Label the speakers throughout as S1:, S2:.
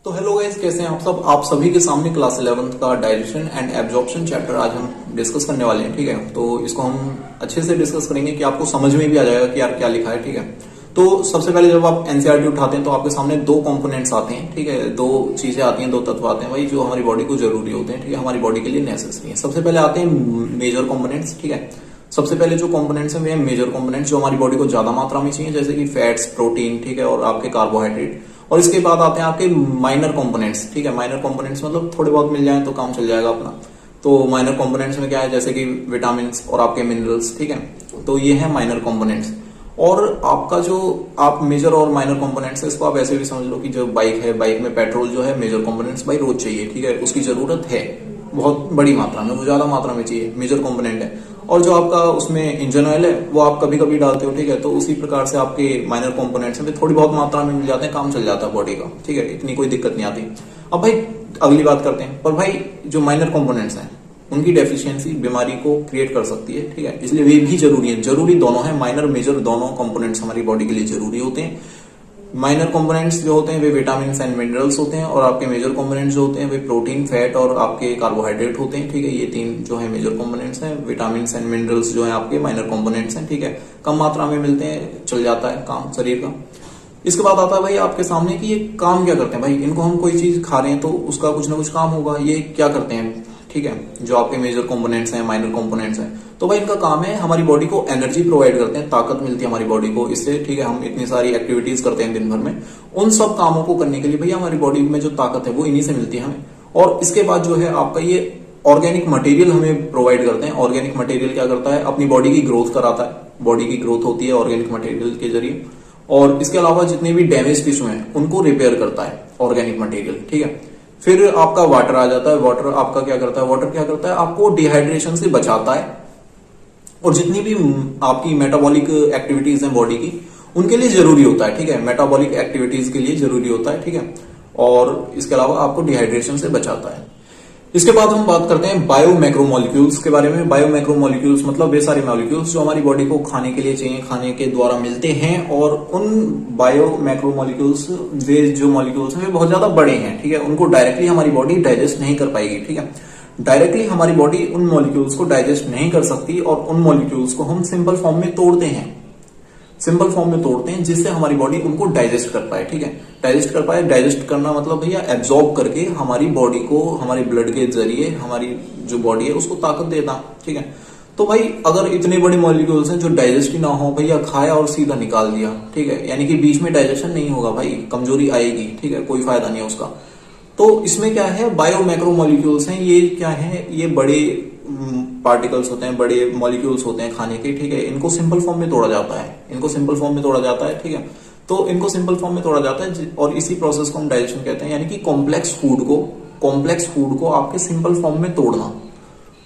S1: तो hello guys, कैसे हैं आप सब। आप सभी के सामने क्लास 11th का डाइजेशन एंड एब्जॉर्प्शन चैप्टर आज हम डिस्कस करने वाले हैं। ठीक है, तो इसको हम अच्छे से डिस्कस करेंगे कि आपको समझ में भी आ जाएगा कि यार क्या लिखा है। ठीक है, तो सबसे पहले जब आप एनसीईआरटी उठाते हैं तो आपके सामने दो कंपोनेंट्स आते हैं। ठीक है, दो चीजें आती हैं, दो तत्व आते हैं भाई, जो हमारी बॉडी को जरूरी होते हैं। ठीक है, हमारी बॉडी के लिए नेसेसरी है। सबसे पहले आते हैं मेजर कंपोनेंट्स। ठीक है, सबसे पहले जो कंपोनेंट्स हैं वे मेजर कंपोनेंट्स जो हमारी बॉडी को ज्यादा मात्रा में चाहिए, जैसे कि फैट्स, प्रोटीन, ठीक है, और आपके कार्बोहाइड्रेट। और इसके बाद आते हैं आपके माइनर कंपोनेंट्स। ठीक है, माइनर कंपोनेंट्स मतलब थोड़े बहुत मिल जाए तो काम चल जाएगा अपना। तो माइनर कंपोनेंट्स में क्या है, जैसे कि विटामिन और आपके मिनरल्स। ठीक है, तो ये है माइनर कंपोनेंट्स। और आपका जो आप मेजर और माइनर कंपोनेंट्स है, इसको आप ऐसे भी समझ लो कि जो बाइक है, बाइक में पेट्रोल जो है मेजर कंपोनेंट्स भाई रोज चाहिए। ठीक है, उसकी जरूरत है बहुत बड़ी मात्रा में, वो ज्यादा मात्रा में चाहिए, मेजर कंपोनेंट है। और जो आपका उसमें इंजन ऑयल है वो आप कभी कभी डालते हो। ठीक है, तो उसी प्रकार से आपके माइनर कंपोनेंट्स में थोड़ी बहुत मात्रा में मिल जाते हैं, काम चल जाता है बॉडी का। ठीक है, इतनी कोई दिक्कत नहीं आती। अब भाई अगली बात करते हैं, पर भाई जो माइनर कंपोनेंट्स हैं उनकी डेफिशिएंसी बीमारी को क्रिएट कर सकती है। ठीक है, इसलिए वे भी जरूरी है। जरूरी दोनों है, माइनर मेजर दोनों कंपोनेंट्स हमारी बॉडी के लिए जरूरी होते हैं। माइनर कंपोनेंट्स जो होते हैं वे विटामिन एंड मिनरल्स होते हैं, और आपके मेजर कंपोनेंट्स जो होते हैं वे प्रोटीन, फैट और आपके कार्बोहाइड्रेट होते हैं। ठीक है, ये तीन जो है मेजर कंपोनेंट्स हैं। विटामिन एंड मिनरल्स जो है आपके माइनर कंपोनेंट्स हैं। ठीक है, कम मात्रा में मिलते हैं, चल जाता है काम शरीर का। इसके बाद आता है भाई आपके सामने कि ये काम क्या करते हैं। भाई इनको हम कोई चीज खा रहे हैं तो उसका कुछ ना कुछ काम होगा, ये क्या करते हैं। ठीक है, जो आपके मेजर कंपोनेंट्स हैं, माइनर कंपोनेंट्स हैं, तो भाई इनका काम है हमारी बॉडी को एनर्जी प्रोवाइड करते हैं, ताकत मिलती है हमारी बॉडी को इससे। ठीक है, हम इतनी सारी एक्टिविटीज करते हैं दिन भर में, उन सब कामों को करने के लिए भैया हमारी बॉडी में जो ताकत है वो इन्हीं से मिलती है हमें। और इसके बाद जो है आपका ये ऑर्गेनिक मटेरियल हमें प्रोवाइड करते हैं। ऑर्गेनिक मटेरियल क्या करता है, अपनी बॉडी की ग्रोथ कराता है। बॉडी की ग्रोथ होती है ऑर्गेनिक मटेरियल के जरिए। और इसके अलावा जितने भी डैमेज टिश्यू हैं उनको रिपेयर करता है ऑर्गेनिक मटेरियल। ठीक है, फिर आपका वाटर आ जाता है। वाटर आपका क्या करता है, वाटर क्या करता है, आपको डिहाइड्रेशन से बचाता है। और जितनी भी आपकी मेटाबॉलिक एक्टिविटीज हैं बॉडी की, उनके लिए जरूरी होता है। ठीक है, मेटाबॉलिक एक्टिविटीज के लिए जरूरी होता है। ठीक है, और इसके अलावा आपको डिहाइड्रेशन से बचाता है। इसके बाद हम बात करते हैं बायो मैक्रोमोलिक्यूल्स के बारे में। बायो मैक्रोमोलिक्यूल्स मतलब वे सारे मॉलिक्यूल्स जो हमारी बॉडी को खाने के लिए चाहिए, खाने के द्वारा मिलते हैं। और उन बायो मैक्रोमोलिक्यूल्स, वे जो मॉलिक्यूल्स हैं वे बहुत ज्यादा बड़े हैं। ठीक है, उनको डायरेक्टली हमारी बॉडी डाइजेस्ट नहीं कर पाएगी। ठीक है, डायरेक्टली हमारी बॉडी उन मॉलिक्यूल्स को डाइजेस्ट नहीं कर सकती, और उन मॉलिक्यूल्स को हम सिंपल फॉर्म में तोड़ते हैं। सिंपल फॉर्म में तोड़ते हैं जिससे हमारी बॉडी उनको डाइजेस्ट कर पाए। ठीक है, डाइजेस्ट कर पाए। डाइजेस्ट करना मतलब भैया एब्जॉर्ब करके हमारी बॉडी को हमारे ब्लड के जरिए हमारी जो बॉडी है उसको ताकत देना। ठीक है, तो भाई अगर इतने बड़े मॉलिक्यूल्स हैं जो डाइजेस्ट ही ना हो, भैया खाया और सीधा निकाल दिया। ठीक है, यानी कि बीच में डाइजेशन नहीं होगा भाई, कमजोरी आएगी। ठीक है, कोई फायदा नहीं है उसका। तो इसमें क्या है, बायो मैक्रोमोलिक्यूल्स हैं। ये क्या है, ये बड़े पार्टिकल्स होते हैं, बड़े मॉलिक्यूल्स होते हैं खाने के। ठीक है, इनको सिंपल फॉर्म में तोड़ा जाता है। इनको सिंपल फॉर्म में तोड़ा जाता है। ठीक है, तो इनको सिंपल फॉर्म में तोड़ा जाता है, और इसी प्रोसेस को हम डाइजेशन कहते हैं। यानी कि कॉम्प्लेक्स फूड को आपके सिंपल फॉर्म में तोड़ना।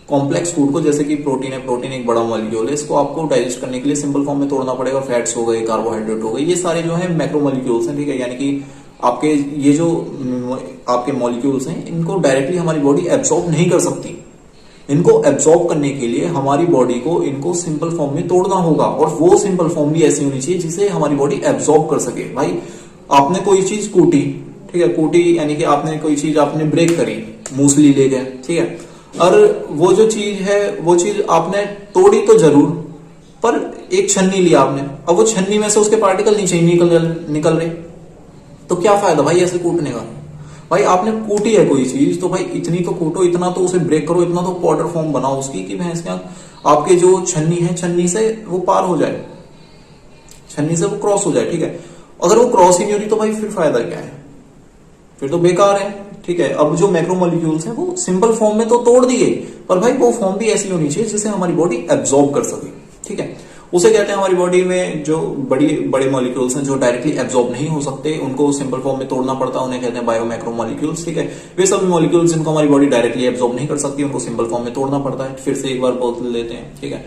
S1: कॉम्प्लेक्स फूड को, जैसे कि प्रोटीन है, प्रोटीन एक बड़ा मॉलिक्यूल है, इसको आपको डाइजेस्ट करने के लिए सिंपल फॉर्म में तोड़ना पड़ेगा। फैट्स हो गए, कार्बोहाइड्रेट हो गए, ये सारे जो है मैक्रोमोलिक्यूल्स हैं। ठीक है, यानी कि आपके ये जो आपके मॉलिक्यूल्स हैं इनको डायरेक्टली हमारी बॉडी एब्सॉर्ब नहीं कर सकती। इनको एब्सॉर्ब करने के लिए हमारी बॉडी को इनको सिंपल फॉर्म में तोड़ना होगा, और वो सिंपल फॉर्म भी ऐसी होनी चाहिए जिसे हमारी बॉडी एब्सॉर्ब कर सके। भाई आपने कोई चीज कूटी, ठीक है, कूटी यानी कि आपने कोई चीज आपने ब्रेक करी, मूसली ले गए। ठीक है, और वो जो चीज है वो चीज आपने तोड़ी तो जरूर, पर एक छन्नी लिया आपने, अब वो छन्नी में से उसके पार्टिकल नीचे ही निकल रहे, तो क्या फायदा भाई ऐसे कूटने का। भाई आपने कूटी है कोई चीज, तो भाई इतनी तो कूटो, इतना तो उसे ब्रेक करो, इतना तो पाउडर फॉर्म बनाओ उसकी कि भैंस क्या आपके जो छन्नी है, छन्नी से वो पार हो जाए, छन्नी से वो क्रॉस हो जाए। ठीक है, अगर वो क्रॉस ही नहीं हो रही तो भाई फिर फायदा क्या है, फिर तो बेकार है। ठीक है, अब जो मैक्रोमोलिक्यूल्स हैं वो सिंपल फॉर्म में तो तोड़ दिए, पर भाई वो फॉर्म भी ऐसी होनी चाहिए जिसे हमारी बॉडी एब्सॉर्ब कर सके। ठीक है, उसे कहते हैं हमारी बॉडी में जो बड़े मॉलिक्यूल्स हैं जो डायरेक्टली एब्सॉर्ब नहीं हो सकते, उनको सिंपल फॉर्म में तोड़ना पड़ता है, उन्हें कहते हैं बायो मैक्रोमोलिक्यूल्स। ठीक है, वे सभी मॉलिक्यूल्स जिनको हमारी बॉडी डायरेक्टली एब्सॉर्ब नहीं कर सकती, उनको सिंपल फॉर्म में तोड़ना पड़ता है। फिर से एक बार बोल लेते हैं। ठीक है,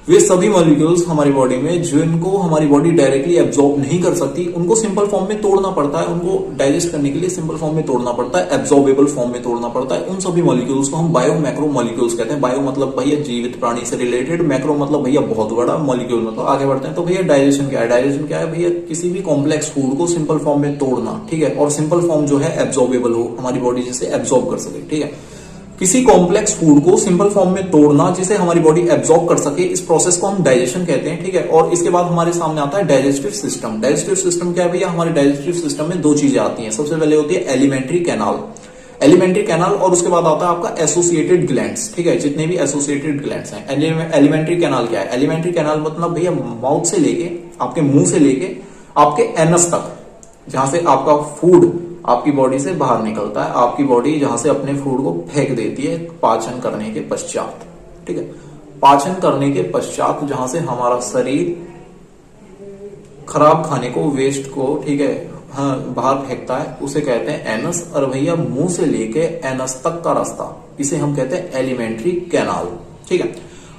S1: वे सभी मॉलिक्यूल्स हमारी बॉडी में जिनको हमारी बॉडी डायरेक्टली एब्जॉर्ब नहीं कर सकती, उनको सिंपल फॉर्म में तोड़ना पड़ता है, उनको डाइजेस्ट करने के लिए सिंपल फॉर्म में तोड़ना पड़ता है, एब्जॉर्बेबल फॉर्म में तोड़ना पड़ता है। उन सभी मॉलिक्यूल्स को हम बायो मैक्रो मॉलिक्यूल्स कहते हैं। बायो मतलब भैया जीवित प्राणी से रिलेटेड, मैक्रो मतलब भैया बहुत बड़ा, मॉलिक्यूल मतलब आगे बढ़ते हैं। तो भैया डाइजेशन क्या है? डाइजेशन क्या है भैया? किसी भी कॉम्प्लेक्स फूड को सिंपल फॉर्म में तोड़ना, ठीक है, और सिंपल फॉर्म जो है एब्जॉर्बेबल हो, हमारी बॉडी जिसे एब्जॉर्ब कर सके, ठीक है। किसी कॉम्प्लेक्स फूड को सिंपल फॉर्म में तोड़ना जिसे हमारी बॉडी एब्जॉर्ब कर सके, इस प्रोसेस को हम डाइजेशन कहते हैं, ठीक है। और इसके बाद हमारे सामने आता है डाइजेस्टिव सिस्टम। डाइजेस्टिव सिस्टम क्या है भैया? हमारे डाइजेस्टिव सिस्टम में दो चीजें आती हैं। सबसे पहले होती है एलिमेंट्री कैनाल, एलिमेंट्री कैनाल, और उसके बाद आता है आपका एसोसिएटेड ग्लैंड्स, ठीक है, जितने भी एसोसिएटेड ग्लैंड्स हैं। एलिमेंट्री कैनाल क्या है? एलिमेंट्री कैनाल मतलब भैया माउथ से लेके, आपके मुंह से लेके आपके एनस तक, जहां से आपका फूड आपकी बॉडी से बाहर निकलता है, आपकी बॉडी जहां से अपने फूड को फेंक देती है पाचन करने के पश्चात, ठीक है। पाचन करने के पश्चात जहां से हमारा शरीर खराब खाने को, वेस्ट को, ठीक है, हाँ, बाहर फेंकता है, उसे कहते हैं एनस। और भैया मुंह से लेके एनस तक का रास्ता, इसे हम कहते हैं एलिमेंट्री कैनाल, ठीक है।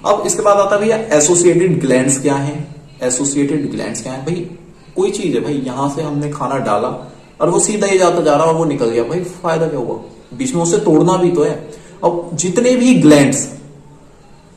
S1: अब इसके बाद आता है भैया एसोसिएटेड ग्लैंड्स क्या है? एसोसिएटेड ग्लैंड्स क्या है भाई? कोई चीज है भाई, यहां से हमने खाना डाला और वो सीधा ही जाता जा रहा और वो निकल गया, भाई फायदा क्या हुआ? बीच में उसे तोड़ना भी तो है। अब जितने भी ग्लैंड्स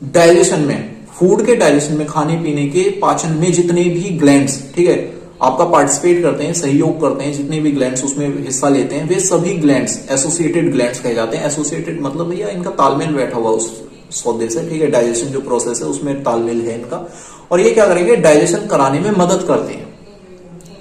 S1: डाइजेशन में, फूड के डाइजेशन में, खाने पीने के पाचन में जितने भी ग्लैंड्स, ठीक है, आपका पार्टिसिपेट करते हैं, सहयोग करते हैं, जितने भी ग्लैंड्स उसमें हिस्सा लेते हैं, वे सभी ग्लैंड्स एसोसिएटेड ग्लैंड्स कहे जाते हैं। एसोसिएटेड मतलब भैया इनका तालमेल बैठा हुआ उस सौदे से, ठीक है, डाइजेशन जो प्रोसेस है उसमें तालमेल है इनका, और ये क्या करेंगे? डाइजेशन कराने में मदद करते हैं।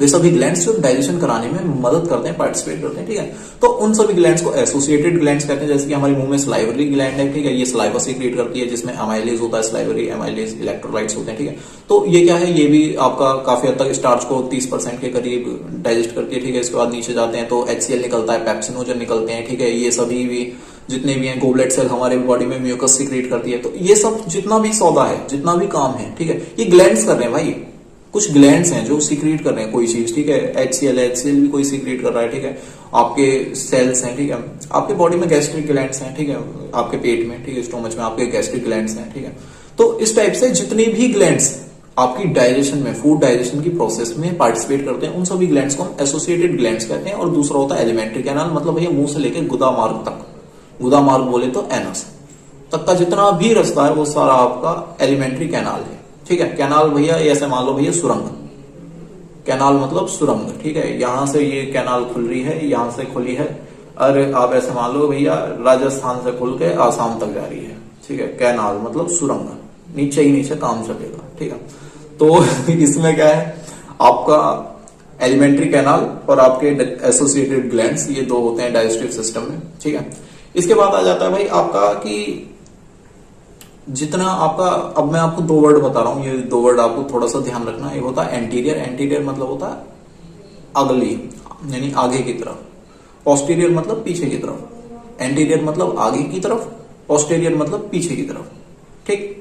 S1: वे सभी ग्लैंड्स जो डाइजेशन कराने में मदद करते हैं, पार्टिसिपेट करते हैं, ठीक है। तो उन सभी ग्लैंड्स को एसोसिएटेड ग्लैंड्स कहते हैं। जैसे कि हमारे मुंह में सलाइवरी ग्लैंड है, ठीक है, ये सलाइवा सीक्रेट करती है, जिसमें एमाइलेज होता है, सलाइवरी एमाइलेज, इलेक्ट्रोलाइट्स होते हैं, ठीक है। तो ये क्या है? ये भी आपका काफी हद तक स्टार्च को 30% के करीब डाइजेस्ट करती है, ठीक है। इसके बाद नीचे जाते हैं तो HCl निकलता है, पेप्सिनोजन निकलते हैं, ठीक है। ये सभी भी जितने भी हैं, गोबलेट सेल हमारे बॉडी में म्यूकस सीक्रेट करती है। तो ये सब जितना भी सौदा है, जितना भी काम है, ठीक है, ये ग्लैंड्स कर रहे हैं भाई। कुछ ग्लैंड्स हैं जो सीक्रेट कर रहे हैं कोई चीज, ठीक है। HCl भी कोई सीक्रेट कर रहा है, ठीक है। आपके सेल्स हैं, ठीक है, आपके बॉडी में गैस्ट्रिक ग्लैंड्स हैं, ठीक है, आपके पेट में, ठीक है, स्टोमच में आपके गैस्ट्रिक ग्लैंड्स हैं, ठीक है। तो इस टाइप से जितने भी ग्लैंड्स आपकी डाइजेशन में, फूड डाइजेशन की प्रोसेस में पार्टिसिपेट करते हैं, उन सभी ग्लैंड्स को हम एसोसिएटेड ग्लैंड्स कहते हैं। और दूसरा होता है एलिमेंट्री कैनाल, मतलब भैया मुंह से लेकर गुदा मार्ग तक, गुदा मार्ग बोले तो एनस तक का जितना भी रास्ता है वो सारा आपका एलिमेंट्री कैनाल है, ठीक है। कैनाल भैया ऐसे मान लो भैया सुरंग, कैनाल मतलब सुरंग, ठीक है। यहां से ये कैनाल खुल रही है, यहां से खुली है, और आप ऐसे मान लो भैया राजस्थान से खुल के आसाम तक जा रही है, ठीक है। कैनाल मतलब सुरंग, नीचे ही नीचे काम चलेगा, ठीक है। तो इसमें क्या है? आपका एलिमेंट्री कैनाल और आपके एसोसिएटेड ग्लैंड्स, ये दो होते हैं डाइजेस्टिव सिस्टम में, ठीक है। इसके बाद आ जाता है भाई आपका कि जितना आपका, अब मैं आपको दो वर्ड बता रहा हूं, ये दो वर्ड आपको थोड़ा सा ध्यान रखना। एक होता है एंटीरियर, एंटीरियर मतलब होता है अगली, यानी आगे की तरफ। पोस्टीरियर मतलब पीछे की तरफ। एंटीरियर मतलब आगे की तरफ, पोस्टीरियर मतलब पीछे की तरफ, ठीक।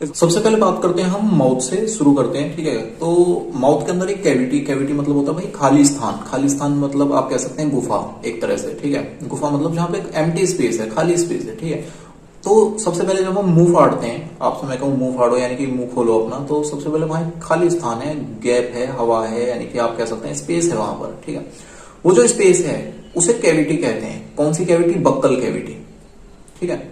S1: सबसे पहले बात करते हैं हम माउथ से शुरू करते हैं, ठीक है। तो माउथ के अंदर एक कैविटी, कैविटी मतलब होता है भाई खाली स्थान। खाली स्थान मतलब आप कह सकते हैं गुफा एक तरह से, ठीक है। गुफा मतलब जहां पे एक एम्प्टी स्पेस है, खाली स्पेस है, ठीक है। तो सबसे पहले जब हम मुंह फाड़ते हैं, आपसे मैं कहूं मुंह फाड़ो यानी कि मुंह खोलो अपना, तो सबसे पहले वहां खाली स्थान है, गैप है, हवा है, यानी कि आप कह सकते हैं स्पेस है वहां पर, ठीक है। वो जो स्पेस है उसे कैविटी कहते हैं। कौन सी कैविटी? बक्कल कैविटी, ठीक है।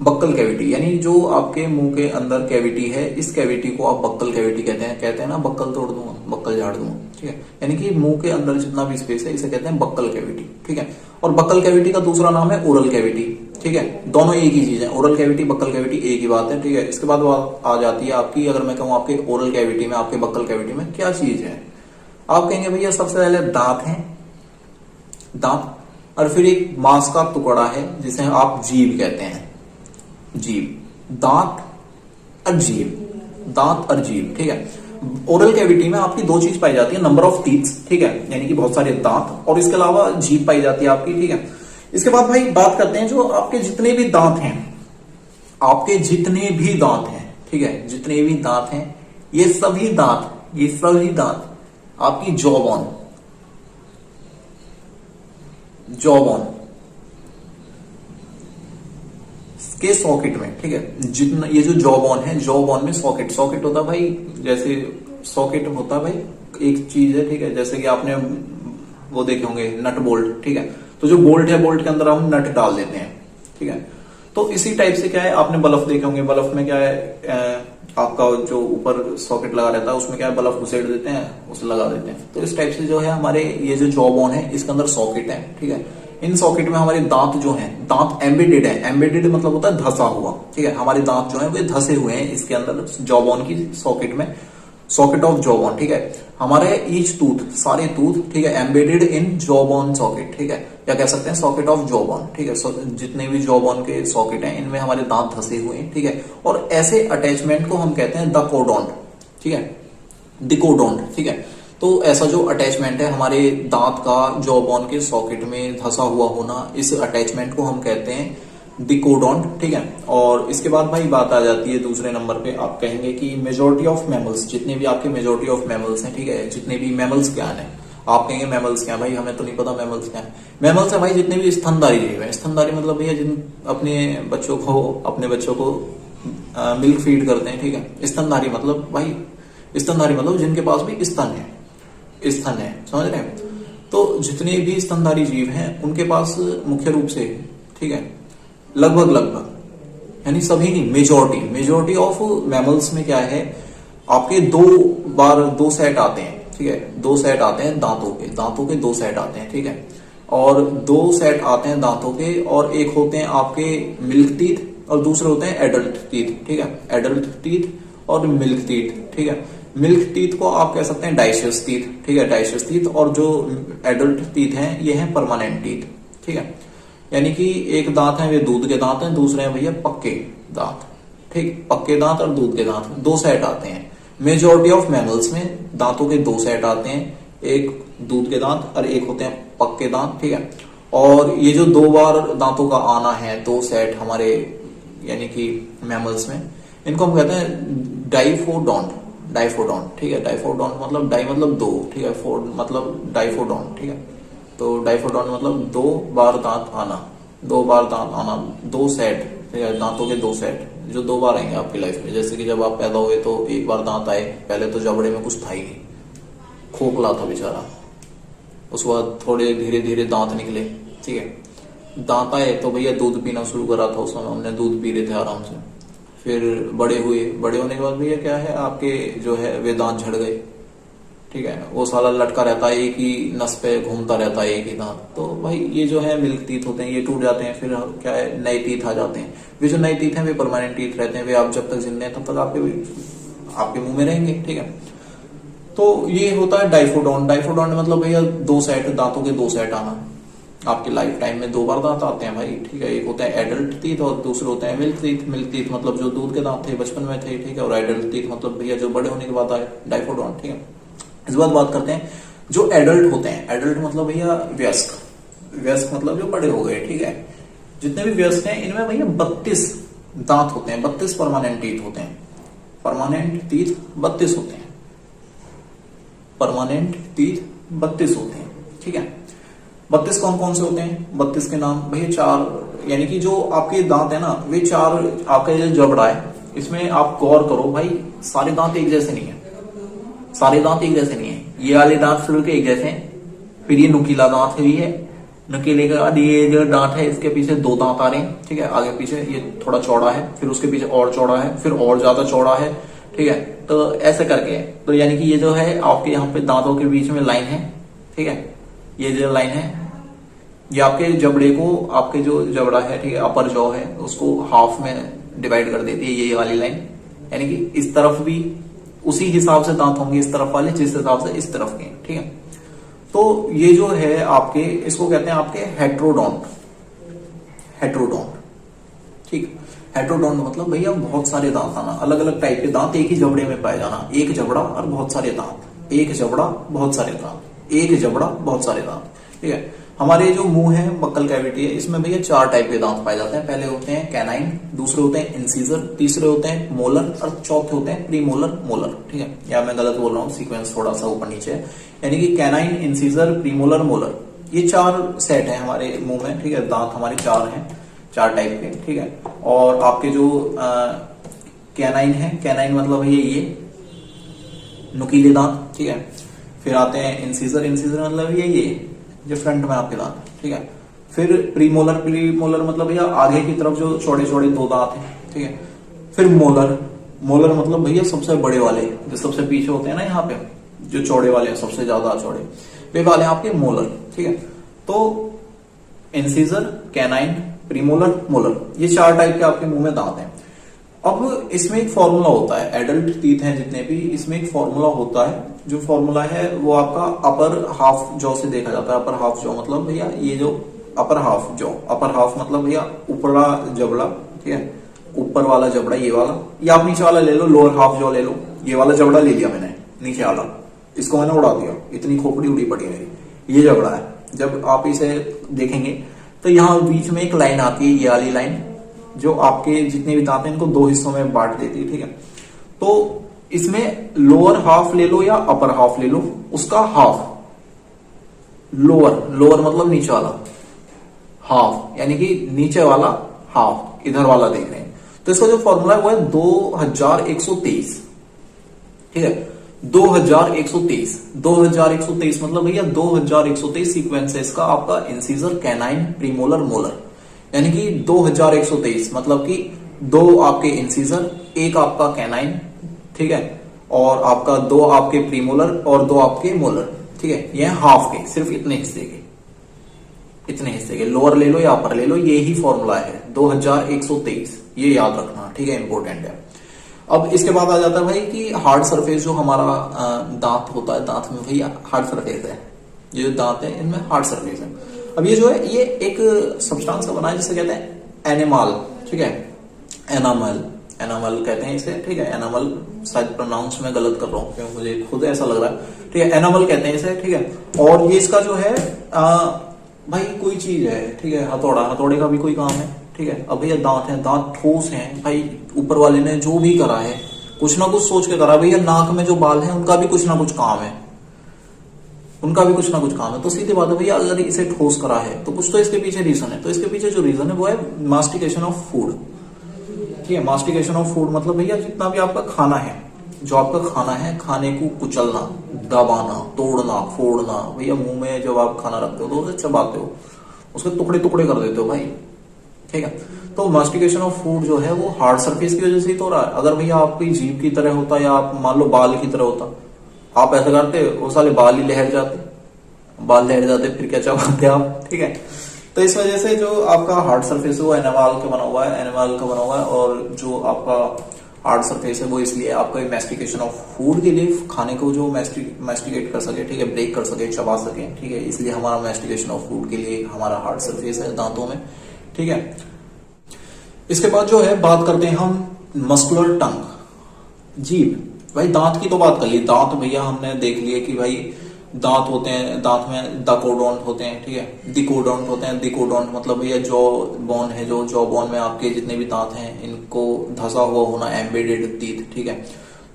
S1: बक्कल कैविटी यानी जो आपके मुंह के अंदर कैविटी है, इस कैविटी को आप बक्कल कैविटी कहते हैं ना, बक्कल तोड़ दूंगा, बक्कल झाड़ दूंगा, ठीक है। यानी कि मुंह के अंदर जितना भी स्पेस है इसे कहते हैं बक्कल कैविटी, ठीक है। और बक्कल कैविटी का दूसरा नाम है ओरल कैविटी, ठीक है। दोनों एक ही चीज है, ओरल कैविटी, बक्कल कैविटी एक ही बात है, ठीक है। इसके बाद बात आ जाती है आपकी, अगर मैं कहूं आपके ओरल कैविटी में, आपके बक्कल कैविटी में क्या चीज है? आप कहेंगे भैया सबसे पहले दांत है, दांत, और फिर एक मांस का टुकड़ा है जिसे आप जीभ कहते हैं, जीभ, दांत और जीभ, दांत और जीभ, ठीक है। ओरल कैविटी में आपकी दो चीज पाई जाती है, नंबर ऑफ टीथ्स, ठीक है, यानी कि बहुत सारे दांत, और इसके अलावा जीभ पाई जाती है आपकी, ठीक है। इसके बाद भाई बात करते हैं जो आपके जितने भी दांत हैं, आपके जितने भी दांत हैं, ठीक है, जितने भी दांत हैं, ये सभी दांत आपकी जॉबॉन, के सॉकेट में, ठीक है, जितना ये जो जॉ बोन है, जॉ बोन में सॉकेट, सॉकेट होता है भाई, जैसे सॉकेट होता है भाई एक चीज है, ठीक है, जैसे कि आपने वो देखे होंगे नट बोल्ट, ठीक है, तो जो बोल्ट है, बोल्ट के अंदर हम नट डाल देते हैं, ठीक है। तो इसी टाइप से क्या है, आपने बल्ब देखे होंगे, बल्ब में क्या है, आपका जो ऊपर सॉकेट लगा रहता है उसमें क्या है, बल्ब घुसेड़ देते हैं, उसे लगा देते हैं। तो इस टाइप से जो है हमारे ये जो जॉ बोन है इसके अंदर सॉकेट है, ठीक है। इन सॉकेट में हमारे दांत जो हैं, दांत एम्बेडेड है, एम्बेडेड मतलब होता है धंसा हुआ, ठीक है, हमारे दांत जो है वो धंसे हुए हैं इसके अंदर जॉ बोन की सॉकेट में, सॉकेट ऑफ जॉ बोन, ठीक है। हमारे ईच टूथ, सारे टूथ, ठीक है, embedded in jaw bone socket, ठीक है, या कह सकते हैं सॉकेट ऑफ जॉ बोन, ठीक है। जितने भी जॉ बोन के सॉकेट हैं इनमें हमारे दांत धंसे हुए हैं, ठीक है। और ऐसे अटैचमेंट को हम कहते हैं द कोडोंट, ठीक है, डिकोडोंट, ठीक है। तो ऐसा जो अटैचमेंट है हमारे दांत का जॉ बोन के सॉकेट में धंसा हुआ होना, इस अटैचमेंट को हम कहते हैं डिकोडोंट, ठीक है। और इसके बाद भाई बात आ जाती है दूसरे नंबर पे, आप कहेंगे कि मेजोरिटी ऑफ मैमल्स, जितने भी आपके मेजोरिटी ऑफ मैमल्स हैं, ठीक है, जितने भी मैमल्स क्या है, आप कहेंगे मैमल्स क्या है, भाई हमें तो नहीं पता मैमल्स क्या है। मैमल्स है भाई जितने भी स्तनधारी जीव है, स्तनधारी मतलब भैया जिन अपने बच्चों को मिल्क फीड करते हैं, ठीक है। स्तनधारी मतलब भाई, स्तनधारी मतलब जिनके पास भी स्तन है, समझ रहे हैं। तो जितने भी स्तनधारी जीव हैं उनके पास मुख्य रूप से, ठीक है, लगभग यानी सभी नहीं, मेजोरिटी ऑफ मैमल्स में क्या है, आपके दो सेट आते हैं, ठीक है, दो सेट आते हैं दांतों के दो सेट आते हैं, ठीक है। और दो सेट आते हैं दांतों के, और एक होते हैं आपके मिल्क टीथ और दूसरे होते हैं एडल्ट टीथ, ठीक है, एडल्ट टीथ और मिल्क टीथ, ठीक है। मिल्क टीथ को आप कह सकते हैं डाइशियस टीथ, ठीक है, डाइशियस टीथ, और जो एडल्ट टीथ हैं ये हैं परमानेंट टीथ, ठीक है। यानी कि एक दांत है वे दूध के दांत हैं, दूसरे हैं भैया पक्के दांत, ठीक, पक्के दांत और दूध के दांत, दो सेट आते हैं। मेजोरिटी ऑफ मैमल्स में दांतों के दो सेट आते हैं, एक दूध के दांत और एक होते हैं पक्के दांत, ठीक है। और ये जो दो बार दांतों का आना है, दो सेट हमारे यानी कि मैमल्स में, इनको हम कहते हैं डाइफोडोंट, ठीक है। डाइफोडोंट मतलब डाई मतलब दो, ठीक है, फोड मतलब डाइफोडोंट, ठीक है। तो डाइफोडोंट मतलब दो बार दांत आना, दो सेट, ठीक है, दांतों के दो सेट जो दो बार आएंगे आपकी लाइफ में। जैसे कि जब आप पैदा हुए तो एक बार दांत आए, पहले तो जबड़े में कुछ था ही नहीं, खोखला था बेचारा, उसके बाद थोड़े धीरे धीरे दांत निकले, ठीक है। दांत आए तो भैया दूध पीना शुरू करा था, उस समय हमने दूध पी रहे थे आराम से। फिर बड़े होने के बाद भैया क्या है, आपके जो है वे दांत झड़ गए, ठीक है, वो साला लटका रहता है, एक ही नस पे घूमता रहता है एक ही दांत। तो भाई ये जो है मिल्क टीथ होते हैं, ये टूट जाते हैं, फिर क्या है नए टीथ आ जाते हैं। वे जो नए टीथ हैं वे परमानेंट टीथ रहते हैं, वे आप जब तक जिंदे हैं तब तक आपके मुंह में रहेंगे, ठीक है। तो ये होता है डाइफोडोंट मतलब भैया दो सेट, दांतों के दो सेट आना, आपकी लाइफ टाइम में दो बार दांत आते हैं भाई, ठीक है। एक होता है एडल्ट टीथ और दूसरे होते हैं मिल्क टीथ मतलब जो दूध के दांत थे बचपन में थे, ठीक है, और एडल्ट टीथ मतलब भैया जो बड़े होने के बाद आए, डाइफोडोंट, ठीक है। इस बात करते हैं जो एडल्ट होते हैं, एडल्ट मतलब भैया वयस्क मतलब जो बड़े हो गए, ठीक है। जितने भी वयस्क हैं इनमें भैया 32 दांत होते हैं, 32 परमानेंट टीथ होते हैं, परमानेंट टीथ 32 होते हैं, परमानेंट टीथ 32 होते हैं, ठीक है। 32 कौन कौन से होते हैं, 32 के नाम भैया चार, यानी कि जो आपके दांत है ना वे चार, आपका जो जबड़ा है इसमें आप गौर करो भाई, सारे दांत एक जैसे नहीं है, ये वाले दांत शुरू के एक जैसे हैं, फिर ये नुकीला दांत भी है, नुकीले के बाद ये जो दांत है इसके पीछे दो दांत आ रहे हैं, ठीक है, आगे पीछे, ये थोड़ा चौड़ा है, फिर उसके पीछे और चौड़ा है, फिर और ज्यादा चौड़ा है, ठीक है। तो ऐसे करके, तो यानी कि ये जो है आपके यहाँ पे दांतों के बीच में लाइन है, ठीक है, ये जो लाइन है ये आपके जबड़े को, आपके जो जबड़ा है, ठीक है, अपर जॉ है उसको हाफ में डिवाइड कर देती है ये वाली लाइन, यानी कि इस तरफ भी उसी हिसाब से दांत होंगे, इस तरफ वाले जिस हिसाब से इस तरफ के, ठीक है। तो ये जो है आपके, इसको कहते हैं आपके हेट्रोडोंट, ठीक। हेट्रोडोंट मतलब भैया बहुत सारे दांत आना, अलग अलग टाइप के दांत एक ही जबड़े में पाए जाना, एक जबड़ा और बहुत सारे दांत, एक जबड़ा बहुत सारे दांत, ठीक है। हमारे जो मुंह है, बक्कल कैविटी है, इसमें भैया चार टाइप के दांत पाए जाते हैं। पहले होते हैं कैनाइन, दूसरे होते हैं इंसीजर, तीसरे होते हैं मोलर और चौथे होते हैं प्रीमोलर, ठीक है। या मैं गलत बोल रहा हूँ, सीक्वेंस थोड़ा सा ऊपर नीचे है, यानी कि कैनाइन, इंसीजर, प्रीमोलर, मोलर, ये चार सेट है हमारे मुंह में, ठीक है, दांत हमारे चार हैं। 4 टाइप के, ठीक है। और आपके जो कैनाइन है, कैनाइन मतलब है ये नुकीले दांत, ठीक है। फिर आते हैं इंसीजर, इंसीजर मतलब ये जो फ्रंट में आपके दांत, ठीक है। फिर प्रीमोलर, प्रीमोलर मतलब भैया आगे की तरफ जो छोटे छोटे 2 दांत हैं, ठीक है। फिर मोलर, मोलर मतलब भैया सबसे बड़े वाले जो सबसे पीछे होते हैं ना, यहाँ पे जो चौड़े वाले हैं, सबसे ज्यादा चौड़े, वे वाले आपके मोलर, ठीक है। तो इंसीजर, कैनाइन, प्रीमोलर, मोलर, ये 4 टाइप के आपके मुंह में दांत हैं। अब इसमें एक फॉर्मूला होता है, एडल्ट टीथ हैं जितने भी, इसमें एक फॉर्मूला होता है। जो फॉर्मूला है वो आपका अपर हाफ जॉ से देखा जाता है। अपर हाफ जॉ मतलब भैया ये जो upper half jaw, upper half मतलब भैया ऊपरा जबड़ा, ठीक है, ऊपर वाला जबड़ा ये वाला, या आप नीचे वाला ले लो, लोअर हाफ जॉ ले लो। ये वाला जबड़ा ले लिया मैंने, नीचे वाला, इसको मैंने उड़ा दिया, इतनी खोपड़ी उड़ी पड़ी मेरी, ये जबड़ा है। जब आप इसे देखेंगे तो यहाँ बीच में एक लाइन आती है, ये वाली लाइन, जो आपके जितने भी दांत हैं इनको 2 हिस्सों में बांट देती है, ठीक है। तो इसमें लोअर हाफ ले लो या अपर हाफ ले लो, उसका हाफ, लोअर, लोअर मतलब नीचे वाला, हाफ यानी कि नीचे वाला हाफ, इधर वाला देख रहे हैं। तो इसका जो फॉर्मूला है वो है 2123, ठीक है। 2123, 2123 मतलब भैया 2123 सीक्वेंस है इसका, आपका इंसीजर, कैनाइन, प्रीमोलर, मोलर, यानी कि 2123 मतलब कि 2 आपके इंसीजर, 1 आपका कैनाइन, ठीक है, और आपका 2 आपके प्रीमोलर और 2 आपके मोलर, ठीक है। ये हाफ के, सिर्फ इतने हिस्से के, इतने हिस्से के, लोअर ले लो या अपर ले लो, ये ही फॉर्मूला है 2123, ये याद रखना, ठीक है, इंपॉर्टेंट है। अब इसके बाद आ जाता है भाई कि हार्ड सरफेस जो हमारा दांत होता है, दांत में भैया हार्ड सरफेस है, ये जो दांत है इनमें हार्ड सरफेस है। अब ये जो है ये एक सब्सटेंस का बना है जिसे कहते हैं एनिमल, ठीक है, एनामल, एनामल कहते हैं इसे, ठीक है। एनामल शायद प्रोनाउंस में गलत कर रहा हूँ क्योंकि मुझे खुद ऐसा लग रहा है, ठीक है, एनामल कहते हैं इसे, ठीक है। और ये इसका जो है भाई कोई चीज है, ठीक है, हथौड़ा, हथौड़े का भी कोई काम है, ठीक है। अब भैया दांत है, दांत ठोस हैं भाई, ऊपर वाले ने जो भी करा है कुछ ना कुछ सोच के करा। भैया नाक में जो बाल है उनका भी कुछ ना कुछ काम है, उनका भी कुछ ना कुछ काम है। तो सीधी बात है भैया, अगर इसे ठोस करा है तो कुछ तो इसके पीछे रीजन है। तो इसके पीछे जो रीजन है वो है मास्टिकेशन ऑफ फूड, ठीक है। मास्टिकेशन ऑफ फूड मतलब भैया जितना भी आपका खाना है, जो आपका खाना है, खाने को कुचलना, दबाना, तोड़ना, फोड़ना। भैया मुंह में जब आप खाना रखते हो तो उसे चबाते हो, उसके टुकड़े टुकड़े कर देते हो भाई, ठीक है। तो मास्टिकेशन ऑफ फूड जो है वो हार्ड सरफेस की वजह से ही तो हो रहा है। अगर भैया आपकी जीभ की तरह होता या आप मान लो बाल की तरह होता, आप ऐसा करते वो साले बाल ही लहर जाते, बाल लहर जाते, फिर क्या चबाते आप, ठीक है। तो इस वजह से जो आपका हार्ड सरफेस है वो एनिमल का बना हुआ है, एनिमल का बना हुआ है। और जो आपका हार्ड सरफेस है वो इसलिए आपका मैस्टिकेशन ऑफ फूड के लिए, खाने को जो मैस्टिकेट कर सके, ठीक है, ब्रेक कर सके, चबा सके, ठीक है, इसलिए हमारा मैस्टिकेशन ऑफ फूड के लिए हमारा हार्ड सरफेस है दांतों में, ठीक है। इसके बाद जो है बात करते हैं हम मस्कुलर टंग, जीभ। भाई दांत की तो बात कर ली, दांत भैया हमने देख लिए कि भाई दांत होते हैं, दांत में दाकोडोंट होते हैं, ठीक है, दिकोडोंट होते हैं। दिकोडोंट मतलब भैया जॉ बोन है, जो जॉ बोन में आपके जितने भी दांत हैं इनको धसा हुआ होना, एम्बेडेड टीथ, ठीक है।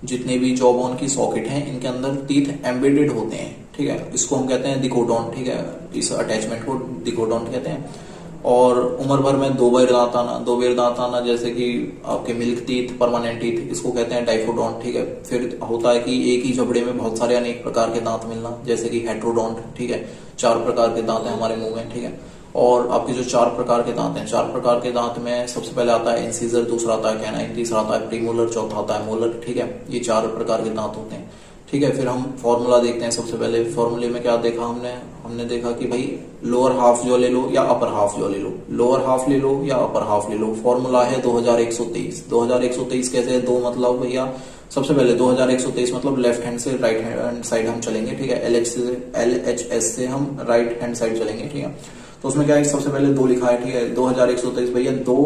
S1: जितने भी जॉ बोन की सॉकेट हैं इनके अंदर टीथ एम्बेडेड होते हैं, ठीक है, इसको हम कहते हैं दिकोडोंट, ठीक है। इस अटैचमेंट को दिकोडोंट कहते हैं। और उम्र भर में 2 बार दांत आना, 2 बार दांत आना, जैसे कि आपके मिल्क टीथ, परमानेंट टीथ, इसको कहते हैं डाइफोडोंट, ठीक है। फिर होता है कि एक ही जबड़े में बहुत सारे अनेक प्रकार के दांत मिलना, जैसे कि हेट्रोडोंट, ठीक है। 4 प्रकार के दांत हैं हमारे मुंह में, ठीक है। और आपके जो 4 प्रकार के दांत हैं, 4 प्रकार के दांत में सबसे पहले आता है इंसीजर, दूसरा आता है कैनाइन, तीसरा आता है प्रीमोलर, चौथा आता है मोलर, ठीक है। ये 4 प्रकार के दांत होते हैं, ठीक है। फिर हम फॉर्मूला देखते हैं। सबसे पहले फॉर्मूले में क्या देखा हमने देखा कि भाई लोअर हाफ जो ले लो या अपर हाफ जो ले लो, लोअर हाफ ले लो या अपर हाफ ले लो। फॉर्मूला है 2123। 2123 कैसे है? 2 मतलब भैया सबसे पहले 2123 मतलब लेफ्ट हैंड से राइट हैंड साइड हम चलेंगे, ठीक है। LHS से हम राइट हैंड साइड चलेंगे, ठीक है। तो उसमें क्या है, सबसे पहले 2 लिखा है, ठीक है। 2123 भैया 2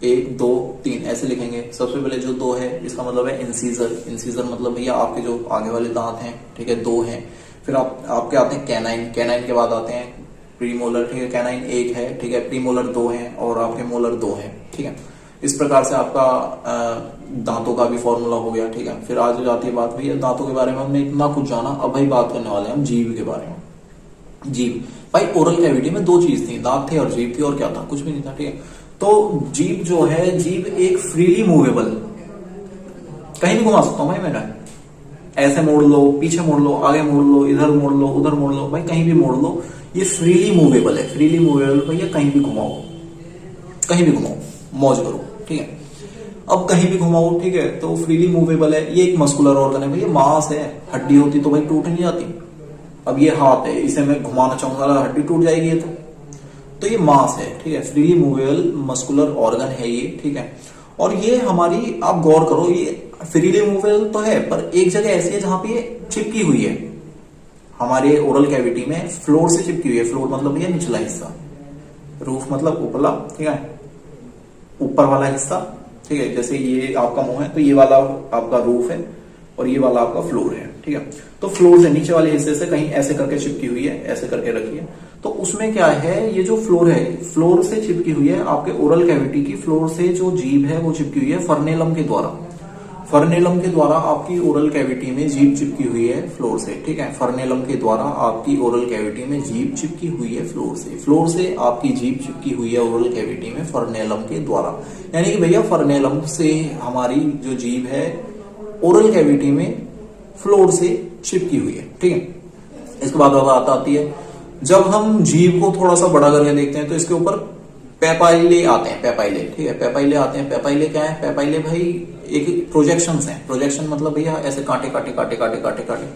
S1: 1 2 3 ऐसे लिखेंगे। सबसे पहले जो 2 है इसका मतलब है इंसीजर। इंसीजर मतलब भैया आपके जो आगे वाले दांत हैं, ठीक है, 2 हैं। फिर आपके आते हैं कैनाइन, कैनाइन के बाद आते हैं प्रीमोलर, ठीक है। कैनाइन 1 है, ठीक है, प्रीमोलर 2 है और आपके मोलर 2 है, ठीक है। इस प्रकार से आपका दांतों का भी फॉर्मूला हो गया, ठीक है। फिर आज जाती है बात भैया दांतों के बारे में हमने इतना कुछ जाना, अब भाई बात करने वाले हैं हम जीभ के बारे में। जीभ भाई ओरल कैविटी में 2 चीज थी, दांत थे और जीभ थी, और क्या था? कुछ भी नहीं था, ठीक है। तो जीभ जो है, जीभ एक फ्रीली मूवेबल, कहीं भी घुमा सकता हूं भाई मैंने, ऐसे मोड़ लो, पीछे मोड़ लो, आगे मोड़ लो, इधर मोड़ लो, उधर मोड़ लो, भाई कहीं भी मोड़ लो, ये फ्रीली मूवेबल है। फ्रीली मूवेबल भैया कहीं भी घुमाओ, कहीं भी घुमाओ, मौज करो, ठीक है। अब कहीं भी घुमाओ, ठीक है, तो फ्रीली मूवेबल है। ये एक मस्कुलर ऑर्गन है भैया, मांस है, हड्डी होती तो भाई टूट नहीं जाती। अब ये हाथ है, इसे मैं घुमाना चाहूंगा, हड्डी टूट जाएगी ये तो ये मांस है, ठीक है, फ्रीली मूवेबल मस्कुलर ऑर्गन है ये, ठीक है। और ये हमारी, आप गौर करो, ये फ्रीली मूवेबल तो है, पर एक जगह ऐसी है जहां पे ये चिपकी हुई है हमारे ओरल कैविटी में, फ्लोर से चिपकी हुई है। फ्लोर मतलब भैया निचला हिस्सा, रूफ मतलब उपला, ठीक है, ऊपर वाला हिस्सा, ठीक है। जैसे ये आपका मुंह है तो ये वाला आपका रूफ है और ये वाला आपका फ्लोर है, ठीक है। तो फ्लोर से नीचे वाले हिस्से से कहीं ऐसे करके चिपकी हुई है, ऐसे करके रखी है। तो उसमें क्या है, ये जो फ्लोर है, फ्लोर से चिपकी हुई है आपके ओरल कैविटी की, फ्लोर से जो जीभ है वो चिपकी हुई है फर्नेलम के द्वारा। फर्नेलम के द्वारा आपकी ओरल कैविटी में जीभ चिपकी हुई है फ्लोर से, ठीक है। फर्नेलम के द्वारा आपकी ओरल कैविटी में जीभ चिपकी हुई है फ्लोर से। फ्लोर से आपकी जीभ चिपकी हुई है ओरल कैविटी में फर्नेलम के द्वारा। यानी कि भैया फर्नेलम से हमारी जो जीभ है ओरल कैविटी में फ्लोर से चिपकी हुई है, ठीक है। इसके बाद बात आती है, जब हम जीभ को थोड़ा सा बड़ा करके देखते हैं तो इसके ऊपर पेपाइले आते हैं, पेपाइले, ठीक है, पेपाइले आते हैं। पेपाइले क्या है, पेपाइले भाई एक प्रोजेक्शंस हैं। प्रोजेक्शन मतलब भैया ऐसे कांटे कांटे कांटे कांटे कांटे कांटे,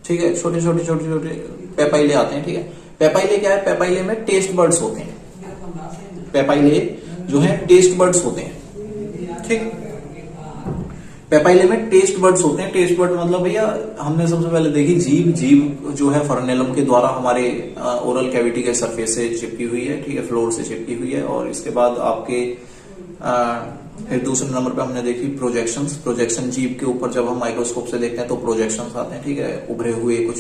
S1: ठीक है, छोटे छोटे छोटे छोटे पेपाइले आते हैं, ठीक है। पेपाइले क्या है, पेपाइले में टेस्ट बर्ड्स होते हैं। पेपाइले जो है टेस्ट बर्ड्स होते हैं, ठीक। पेपाइले में टेस्ट बर्ड्स होते हैं। टेस्ट बर्ड मतलब भैया हमने सबसे पहले देखी जीभ, जीभ जो है फर्नेलम के द्वारा हमारे ओरल कैविटी के सरफेस से चिपकी हुई है, ठीक है, फ्लोर से चिपकी हुई है। और इसके बाद आपके फिर दूसरे नंबर पे हमने देखी प्रोजेक्शंस। प्रोजेक्शन जीभ के ऊपर जब हम माइक्रोस्कोप से देखते हैं तो प्रोजेक्शंस आते हैं, ठीक है, उभरे हुए कुछ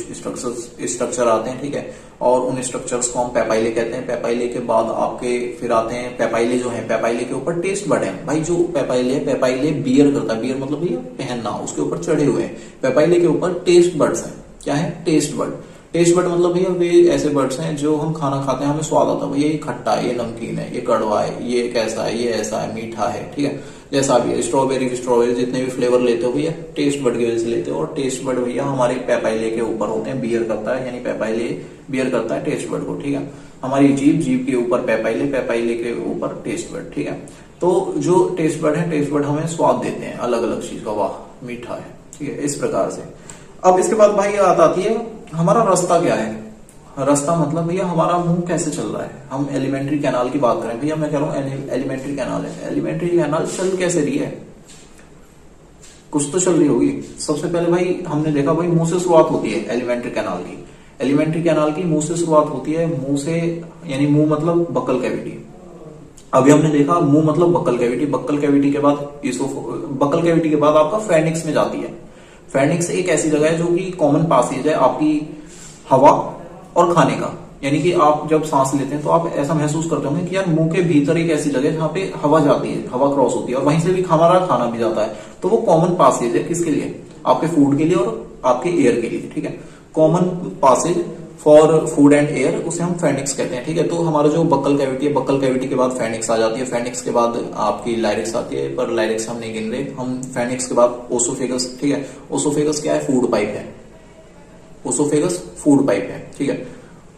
S1: स्ट्रक्चर आते हैं, ठीक है। और उन स्ट्रक्चर्स को हम पेपाइले कहते हैं। पेपाइले के बाद आपके फिर आते हैं पेपाइले जो है, पेपाइले के ऊपर टेस्ट बर्ड है भाई। जो पेपाइले, पेपाइले बियर करता है, बियर मतलब भैया पहनना, उसके ऊपर चढ़े हुए हैं। पेपाइले के ऊपर टेस्ट बर्ड्स हैं। क्या है, टेस्ट बर्ड। टेस्ट बर्ड मतलब भैया वे ऐसे बर्ड्स हैं जो हम खाना खाते हैं, हमें स्वाद आता है, भैया ये खट्टा है, ये नमकीन है, ये कड़वा है, ये कैसा है, ये ऐसा है, मीठा है, ठीक है, जैसा भी है। स्ट्रॉबेरी जितने भी फ्लेवर लेते हो भैया टेस्ट बर्ड की वजह से लेते हो। और टेस्ट बर्ड भैया हमारे पेपाइले के ऊपर होते हैं, बियर करता है, यानी पेपाइले बियर करता है टेस्ट बर्ड को, ठीक है। हमारी जीभ, जीभ के ऊपर पेपाइले, पेपाइले के ऊपर टेस्ट बर्ड, ठीक है। तो जो टेस्ट बर्ड है, टेस्ट बर्ड हमें स्वाद देते हैं अलग अलग चीज का, वाह मीठा है, ठीक है, इस प्रकार से। अब इसके बाद भाई बात आती है हमारा रास्ता क्या है। रास्ता मतलब भैया हमारा मुंह कैसे चल रहा है। हम एलिमेंट्री कैनाल की बात करें भैया, मैं कह रहा हूं एलिमेंट्री कैनाल है। एलिमेंट्री कैनाल चल कैसे रही है, कुछ तो चल रही होगी। सबसे पहले भाई हमने देखा भाई मुंह से शुरुआत होती है एलिमेंट्री कैनाल की। एलिमेंट्री कैनाल की मुंह से शुरुआत होती है, मुंह से, यानी मुंह मतलब बक्कल कैविटी। अभी हमने देखा मुंह मतलब बक्कल कैविटी। बक्कल कैविटी के बाद बक्कल कैविटी के बाद आपका फेनिक्स में जाती है। फेनिक्स एक ऐसी जगह है जो कि कॉमन पासेज है आपकी हवा और खाने का। यानी कि आप जब सांस लेते हैं तो आप ऐसा महसूस करते होंगे कि यार मुंह के भीतर एक ऐसी जगह है जहां पे हवा जाती है, हवा क्रॉस होती है और वहीं से भी हमारा खाना भी जाता है। तो वो कॉमन पासेज है, किसके लिए, आपके फूड के लिए और आपके एयर के लिए, ठीक है। Common passage for food and air, उसे हम फेनिक्स कहते हैं, ठीक है। तो हमारा जो बक्कल कैविटी है, बक्कल कैविटी के बाद फेनिक्स आ जाती है। फेनिक्स के बाद आपकी लाइरिक्स आती है, पर लाइरिक्स हम नहीं गिन रहे। हम फेनिक्स के बाद ओसोफेगस, ठीक है। ओसोफेगस क्या है, फूड पाइप है। ओसोफेगस फूड पाइप है, ठीक है।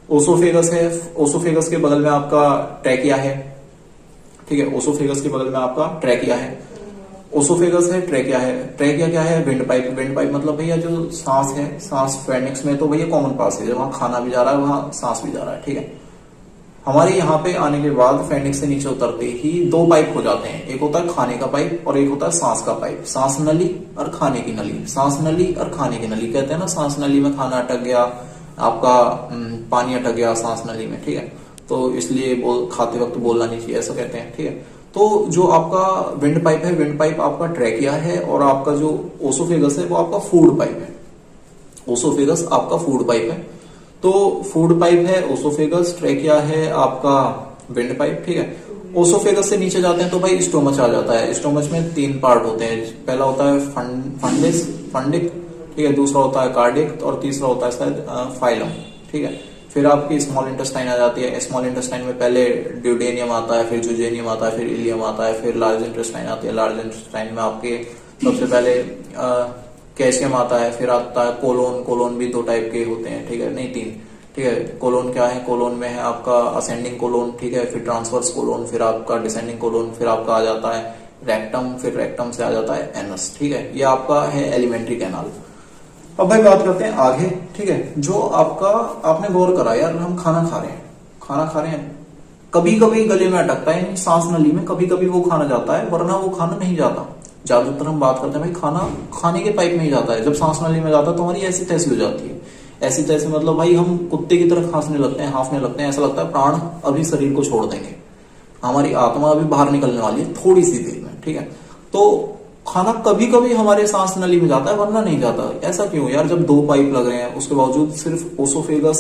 S1: ओसोफेगस है, ओसोफेगस के बगल में आपका ट्रैकिया है, ठीक है। ओसोफेगस के बगल में आपका ट्रैकिया है। ओसोफेगस है, ट्रैकिया है। ट्रैकिया क्या है, विंड पाइप। विंड पाइप मतलब भैया जो सांस है, सांस फेनिक्स में तो भैया कॉमन पास है, वहां खाना भी जा रहा है, वहां सांस भी जा रहा है, ठीक है। हमारे यहाँ पे आने के बाद फेनिक्स से नीचे उतरते ही दो पाइप हो जाते हैं, एक होता है खाने का पाइप और एक होता है सांस का पाइप। सांस नली और खाने की नली। सांस नली और खाने की नली कहते हैं ना, सांस नली में खाना अटक गया, आपका पानी अटक गया सांस नली में, ठीक है। तो इसलिए खाते वक्त बोलना नहीं चाहिए, ऐसा कहते हैं, ठीक है। तो जो आपका विंड पाइप है, विंड पाइप आपका ट्रैकिया है और आपका जो ओसोफेगस है वो आपका फूड पाइप है। ओसोफेगस आपका फूड पाइप है। तो फूड पाइप है ओसोफेगस, ट्रैकिया है आपका विंड पाइप, ठीक है। ओसोफेगस से नीचे जाते हैं तो भाई स्टोमच आ जाता है। स्टोमच में तीन पार्ट होते हैं, पहला होता है फंडिक, ठीक है, दूसरा होता है कार्डिक और तीसरा होता है शायद फाइलम, ठीक है। फिर आपकी स्मॉल इंटेस्टाइन आ जाती है। स्मॉल इंटेस्टाइन में पहले ड्यूडेनियम आता है, फिर जुजेनियम आता है, फिर इलियम आता है, फिर लार्ज इंटेस्टाइन आती है। लार्ज इंटेस्टाइन में आपके सबसे पहले कैल्शियम आता है, फिर आता है कोलोन। कोलोन भी 2 टाइप के होते हैं, ठीक है, नहीं 3, ठीक है। कोलोन क्या है, कोलोन में है आपका असेंडिंग कोलोन, ठीक है, फिर ट्रांसवर्स कोलोन, फिर आपका डिसेंडिंग कोलोन, फिर आपका आ जाता है रेक्टम, फिर रेक्टम से आ जाता है एनस, ठीक है। ये आपका है एलिमेंट्री कैनाल। अब भाई बात करते हैं आगे, ठीक है। जो आपका आपने गौर करा यार, हम खाना खा रहे हैं, कभी कभी गले में अटकता है, सांस नली में कभी कभी वो खाना जाता है, वरना वो खाना नहीं जाता। ज्यादातर हम बात करते हैं भाई खाना खाने के पाइप में ही जाता है। जब सांस नली में जाता है तो हमारी ऐसी तैसी हो जाती है। ऐसी तैसी मतलब भाई हम कुत्ते की तरह खांसने लगते हैं, हांफने लगते हैं, ऐसा लगता है प्राण अभी शरीर को छोड़ देंगे, हमारी आत्मा अभी बाहर निकलने वाली है थोड़ी सी देर में, ठीक है। तो खाना कभी कभी हमारे सांस नली में जाता है, वरना नहीं जाता। ऐसा क्यों यार, जब 2 पाइप लग रहे हैं उसके बावजूद सिर्फ ओसोफेगस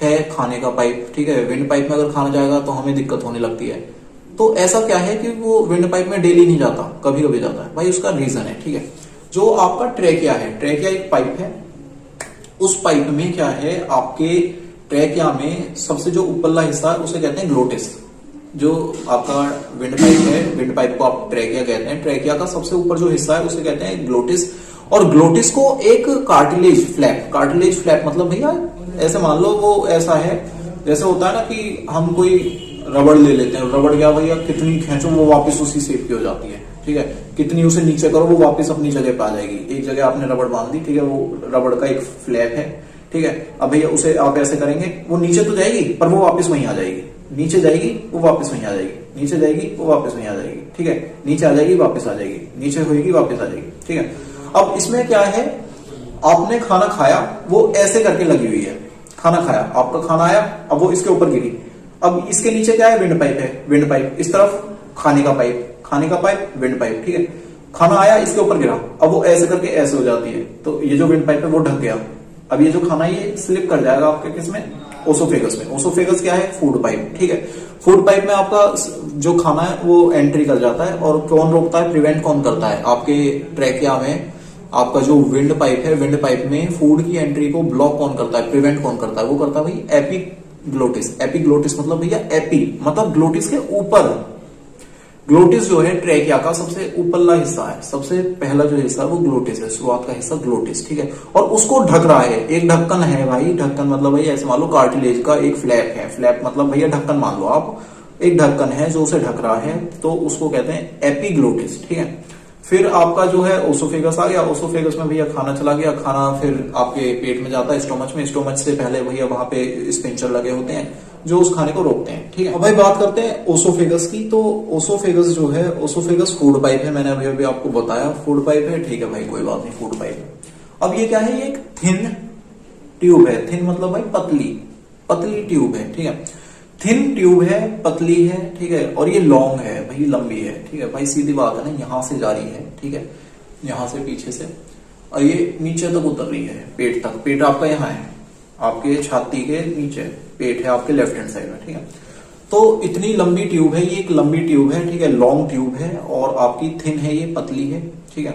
S1: है खाने का पाइप, ठीक है। विंड पाइप में अगर खाना जाएगा तो हमें दिक्कत होने लगती है। तो ऐसा क्या है कि वो विंड पाइप में डेली नहीं जाता, कभी कभी जाता है भाई, उसका रीजन है, ठीक है। जो आपका ट्रेकिया है, ट्रेकिया एक पाइप है, उस पाइप में क्या है, आपके ट्रेकिया में सबसे जो ऊपरला हिस्सा है उसे कहते हैं ग्लोटिस। जो आपका विंड पाइप है, विंड पाइप को आप ट्रेकिया कहते हैं, ट्रेकिया का सबसे ऊपर जो हिस्सा है उसे कहते हैं ग्लोटिस। और ग्लोटिस को एक कार्टिलेज फ्लैप मतलब भैया ऐसे मान लो वो ऐसा है जैसे होता है ना कि हम कोई रबड़ ले लेते हैं, रबड़ क्या भैया, कितनी खींचो वो वापस उसी शेप की हो जाती है, ठीक है। कितनी उसे नीचे करो वो वापस अपनी जगह पे आ जाएगी। एक जगह आपने रबड़ बांध दी, ठीक है, वो रबड़ का एक फ्लैप है, ठीक है। अब भैया उसे आप ऐसे करेंगे, वो नीचे तो जाएगी पर वो वापस वहीं आ जाएगी, नीचे जाएगी वो वापस वहीं आ जाएगी, नीचे जाएगी वो वापस वहीं आ जाएगी, ठीक है। नीचे आ जाएगी वापस आ जाएगी, नीचे होगी वापस आ जाएगी, ठीक है। अब इसमें क्या है, आपने खाना खाया, वो ऐसे करके लगी हुई है, खाना खाया, आपका खाना आया, अब वो इसके ऊपर गिरी। अब इसके नीचे क्या है, विंड पाइप है, विंड पाइप, इस तरफ खाने का पाइप, विंड पाइप, ठीक है। खाना आया, इसके ऊपर गिरा, अब वो ऐसे करके ऐसे हो जाती है, तो ये जो विंड पाइप है वो ढक गया। अब ये जो खाना ये स्लिप कर जाएगा आपके किसमें, ओसोफेगस में। ओसोफेगस क्या है, फूड पाइप, ठीक है। फूड पाइप में आपका जो खाना है वो एंट्री कर जाता है, और कौन रोकता है, प्रिवेंट कौन करता है, आपके ट्रेकिया में आपका जो विंड पाइप है, विंड पाइप में फूड की एंट्री को ब्लॉक कौन करता है, प्रिवेंट कौन करता है, वो करता है भाई एपिग्लोटिस। एपिग्लोटिस मतलब भैया एपी मतलब ग्लोटिस के ऊपर। ग्लोटिस जो है ट्रेकिया का सबसे ऊपरला हिस्सा है, सबसे पहला जो हिस्सा है वो ग्लोटिस है, शुरुआत का हिस्सा ग्लोटिस, ठीक है। और उसको ढक रहा है एक ढक्कन है भाई, ढक्कन मतलब भाई ऐसे मान लो कार्टिलेज का एक फ्लैप है, फ्लैप मतलब भैया ढक्कन मान लो आप, एक ढक्कन है जो उसे ढक रहा है, तो उसको कहते हैं एपिग्लोटिस, ठीक है। फिर आपका जो है ओसोफेगस आ गया, ओसोफेगस में भैया खाना चला गया, खाना फिर आपके पेट में जाता है, स्टोमच में, स्टोमच से पहले भैया वहां पे स्पिंचर लगे होते हैं जो उस खाने को रोकते हैं, ठीक है। अब भाई बात करते हैं ओसोफेगस की। तो ओसोफेगस जो है, ओसोफेगस फूड पाइप है, मैंने अभी आपको बताया फूड पाइप है, ठीक है भाई, कोई बात नहीं, फूड पाइप। अब ये क्या है, ये एक थिन ट्यूब है, थिन मतलब भाई पतली ट्यूब है, ठीक है। थिन ट्यूब है, पतली है, ठीक है, और ये लॉन्ग है भाई, लंबी है, ठीक है भाई, सीधी बात है ना, यहां से जा रही है, ठीक है, यहां से पीछे से, और ये नीचे तक उतर रही है, पेट तक। पेट आपका यहाँ है, आपके छाती के नीचे पेट है आपके लेफ्ट हैंड साइड में, ठीक है। तो इतनी लंबी ट्यूब है, ये एक लंबी ट्यूब है, ठीक है, लॉन्ग ट्यूब है, और आपकी थिन है, ये पतली है, ठीक है।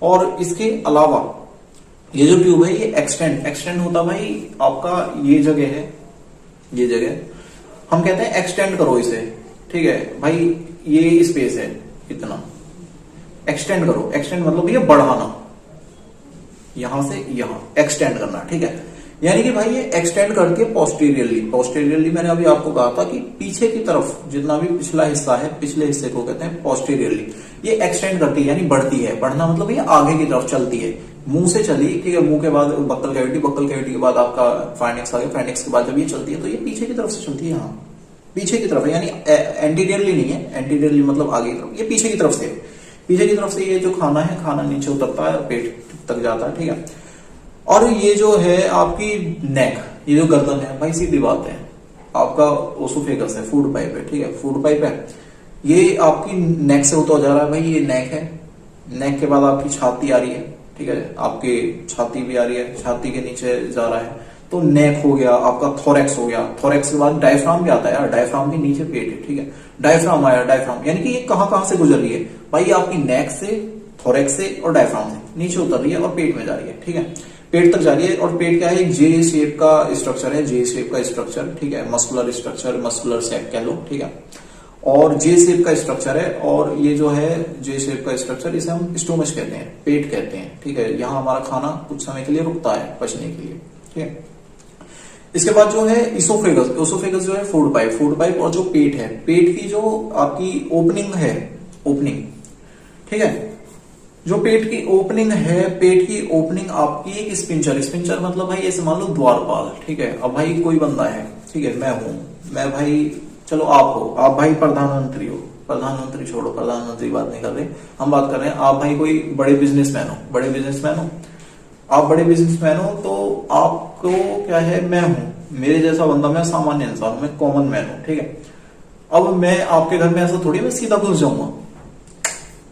S1: और इसके अलावा ये जो ट्यूब है ये एक्सटेंड होता भाई आपका, ये जगह है, ये जगह हम कहते हैं एक्सटेंड करो इसे, ठीक है भाई, ये स्पेस है इतना, एक्सटेंड करो। एक्सटेंड मतलब ये बढ़ाना, यहां से यहां एक्सटेंड करना, ठीक है। यानी कि भाई ये एक्सटेंड करके पोस्टीरियरली मैंने अभी आपको कहा था कि पीछे की तरफ जितना भी पिछला हिस्सा है, पिछले हिस्से को कहते हैं पोस्टीरियरली, ये एक्सटेंड करती है, यानी बढ़ती है। बढ़ना मतलब ये आगे की तरफ चलती है, मुंह से चली, ठीक है, मुंह के बाद बक्कल कैविटी के बाद आपका फाइनेक्स आ गया, फाइनेक्स के बाद जब ये चलती है तो ये पीछे की तरफ से चलती है, यहाँ पीछे की तरफ है, यानी एंटीरियरली नहीं है, एंटीरियरली मतलब आगे की तरफ, ये पीछे की तरफ से ये जो खाना है, खाना नीचे उतरता है, पेट तक जाता है, ठीक है। और ये जो है आपकी नेक, ये जो गर्दन है भाई, सीधी बात है, आपका ओसोफेगस है, फूड पाइप है, ठीक है, फूड पाइप है, ये आपकी नेक से होता जा रहा है भाई, ये नेक है, नेक के बाद आपकी छाती आ रही है, ठीक है, आपके छाती भी आ रही है, छाती के नीचे जा रहा है, तो नेक हो गया, आपका थोरेक्स हो गया, थोरेक्स के बाद डायफ्राम भी आता है यार, डायफ्राम के नीचे पेट है, ठीक है, डायफ्राम आया, डायफ्राम यानी कि ये कहां से गुजर रही है भाई, आपकी नेक से, थोरेक्स से और डायफ्राम से नीचे उतर रही है और पेट में जा रही है, ठीक है। पेट तक जा रही है। और पेट क्या है, एक जे शेप का स्ट्रक्चर है, जे शेप का स्ट्रक्चर, ठीक है, मस्कुलर स्ट्रक्चर, मस्कुलर सेक कह लो, ठीक है, और जे शेप का स्ट्रक्चर है। और ये जो है जे शेप का स्ट्रक्चर, इसे हम स्टोमच कहते हैं, पेट कहते हैं, ठीक है। यहाँ हमारा खाना कुछ समय के लिए रुकता है पचने के लिए, ठीक है। इसके बाद जो है इसोफेगस, इसोफेगस जो है फूड पाइप और जो पेट है, पेट की जो आपकी ओपनिंग है, ओपनिंग, ठीक है, जो पेट की ओपनिंग है, पेट की ओपनिंग आपकी एक स्पिंचर मतलब भाई ऐसे मान लो द्वारपाल, ठीक है। अब भाई कोई बंदा है, ठीक है, मैं हूं, मैं भाई, चलो आप हो, आप भाई प्रधानमंत्री हो, प्रधानमंत्री छोड़ो, प्रधानमंत्री बात नहीं कर रहे, हम बात कर रहे हैं, आप भाई कोई बड़े बिजनेसमैन हो, बड़े बिजनेसमैन हो, आप बड़े बिजनेसमैन हो, तो आपको क्या है, मैं हूं, मेरे जैसा बंदा, मैं सामान्य इंसान हूं, मैं कॉमन मैन हूं, ठीक है। अब मैं आपके घर में ऐसा थोड़ी मैं सीधा घुस जाऊंगा,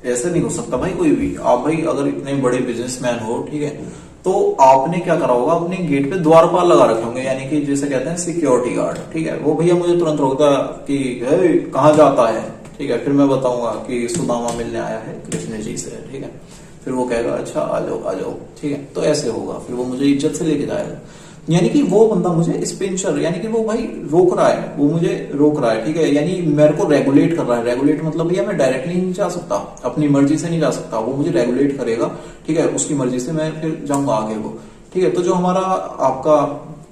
S1: ऐसे नहीं हो सकता भाई कोई भी। आप भाई अगर इतने बड़े बिजनेसमैन हो, ठीक है, तो आपने क्या करा होगा, अपने गेट पे द्वारपाल लगा रखे होंगे, यानी कि जैसे कहते हैं सिक्योरिटी गार्ड, ठीक है। वो भैया मुझे तुरंत रोकता कि कहाँ जाता है, ठीक है, फिर मैं बताऊंगा कि सुदामा मिलने आया है कृष्ण जी से, ठीक है, फिर वो कहेगा अच्छा आ जाओ, ठीक है, तो ऐसे होगा, फिर वो मुझे इज्जत से लेके जाएगा। यानी कि वो बंदा मुझे स्पेंसर, यानी कि वो भाई रोक रहा है, वो मुझे रोक रहा है, ठीक है, यानी मेरे को रेगुलेट कर रहा है। रेगुलेट मतलब भैया मैं डायरेक्टली नहीं जा सकता, अपनी मर्जी से नहीं जा सकता, वो मुझे रेगुलेट करेगा, ठीक है, उसकी मर्जी से मैं फिर जाऊंगा आगे को, ठीक है। तो जो हमारा आपका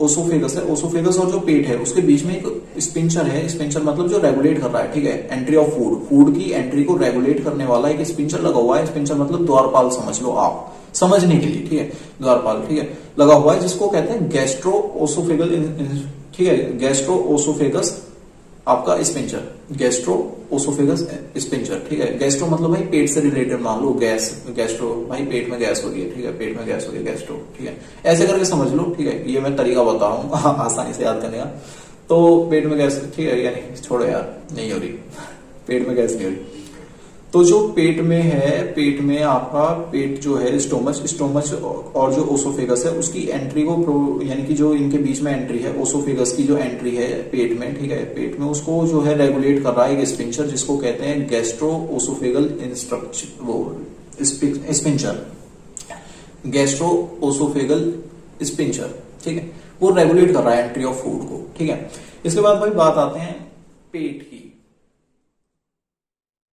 S1: ओसोफेगस है, ओसोफेगस और जो पेट है उसके बीच में एक स्पिंचर है, स्पिंचर मतलब जो रेगुलेट कर रहा है, ठीक है, एंट्री ऑफ फूड की एंट्री को रेगुलेट करने वाला एक स्पिंचर लगा हुआ है। स्पिंचर मतलब द्वारपाल समझ लो आप, समझने के लिए, ठीक है, द्वारपाल, ठीक है, लगा हुआ है, जिसको कहते हैं गैस्ट्रो ओसोफेगल, ठीक है, गैस्ट्रो ओसोफेगस आपका स्पिंचर, गैस्ट्रो ओसोफेगस स्पिंचर, ठीक है। गैस्ट्रो मतलब भाई पेट से रिलेटेड मान लो, गैस, गैस्ट्रो भाई पेट में गैस हो रही है, ठीक है, पेट में गैस हो रही है, गैस्ट्रो, ठीक है, ऐसे करके समझ लो, ठीक है, ये मैं तरीका बता रहा हूँ आसानी से याद करने का। तो पेट में गैस, ठीक है, यानी छोड़ो यार, नहीं हो रही, पेट में गैस नहीं हो रही। तो जो पेट में है, पेट में आपका पेट जो है स्टोमच और जो ओसोफेगस है उसकी एंट्री को, यानी कि जो इनके बीच में एंट्री है, ओसोफेगस की जो एंट्री है पेट में, ठीक है, पेट में, उसको जो है रेगुलेट कर रहा है एक स्पिंचर, जिसको कहते हैं गैस्ट्रो ओसोफेगल स्पिंचर, गैस्ट्रो ओसोफेगल स्पिंचर, ठीक है, वो रेगुलेट कर रहा है एंट्री ऑफ फूड को, ठीक है। इसके बाद भाई बात आते हैं पेट की,